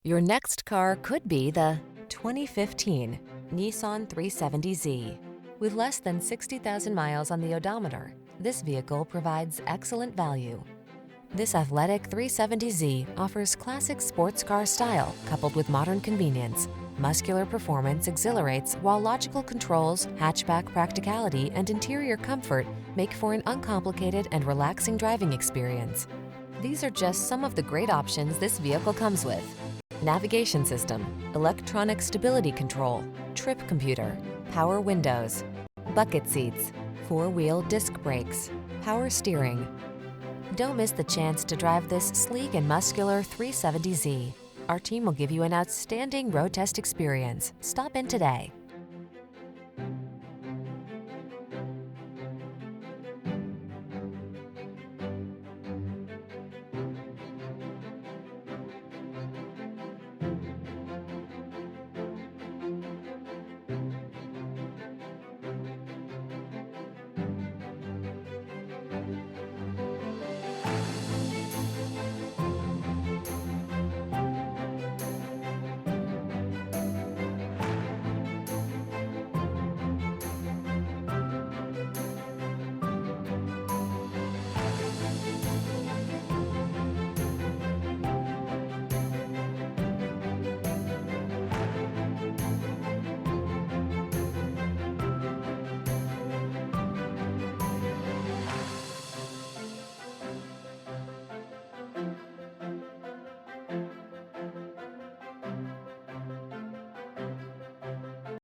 Your next car could be the 2015 Nissan 370Z. With less than 60,000 miles on the odometer, this vehicle provides excellent value. This athletic 370Z offers classic sports car style coupled with modern convenience. Muscular performance exhilarates, while logical controls, hatchback practicality, and interior comfort make for an uncomplicated and relaxing driving experience. These are just some of the great options this vehicle comes with: navigation system, electronic stability control, trip computer, power windows, bucket seats, four-wheel disc brakes, power steering. Don't miss the chance to drive this sleek and muscular 370Z. Our team will give you an outstanding road test experience. Stop in today.